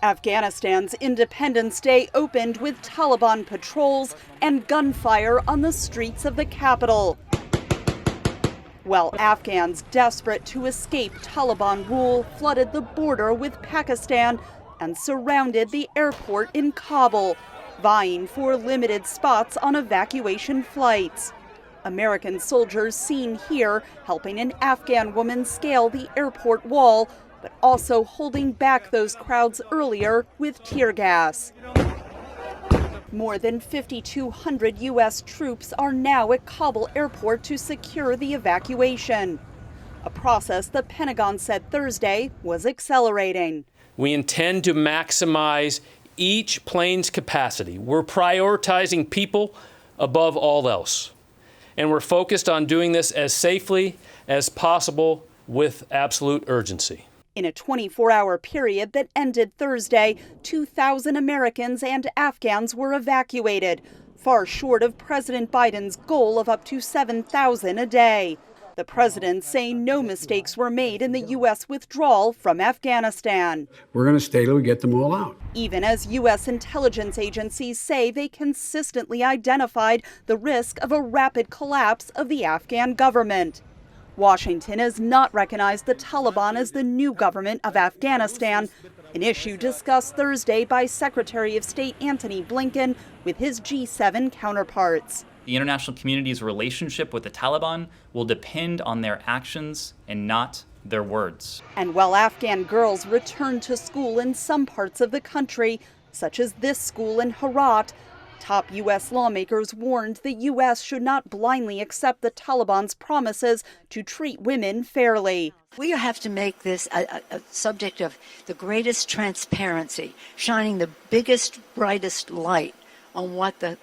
Afghanistan's Independence Day opened with Taliban patrols and gunfire on the streets of the capital. While Afghans desperate to escape Taliban rule flooded the border with Pakistan and surrounded the airport in Kabul, vying for limited spots on evacuation flights. American soldiers seen here helping an Afghan woman scale the airport wall, but also holding back those crowds earlier with tear gas. More than 5,200 U.S. troops are now at Kabul airport to secure the evacuation, a process the Pentagon said Thursday was accelerating. We intend to maximize each plane's capacity. We're prioritizing people above all else, and we're focused on doing this as safely as possible with absolute urgency. In a 24-hour period that ended Thursday, 2,000 Americans and Afghans were evacuated, far short of President Biden's goal of up to 7,000 a day. The president saying no mistakes were made in the U.S. withdrawal from Afghanistan. We're going to stay till we get them all out. Even as U.S. intelligence agencies say they consistently identified the risk of a rapid collapse of the Afghan government. Washington has not recognized the Taliban as the new government of Afghanistan, an issue discussed Thursday by Secretary of State Antony Blinken with his G7 counterparts. The international community's relationship with the Taliban will depend on their actions and not their words. And while Afghan girls return to school in some parts of the country, such as this school in Herat, top U.S. lawmakers warned the U.S. should not blindly accept the Taliban's promises to treat women fairly. We have to make this a subject of the greatest transparency, shining the biggest, brightest light on what the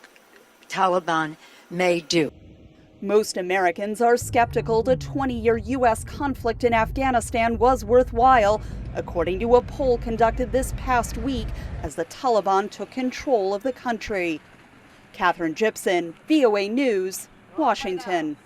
Taliban may do. Most Americans are skeptical the 20-year U.S. conflict in Afghanistan was worthwhile, according to a poll conducted this past week as the Taliban took control of the country. Catherine Gibson, VOA News, Washington.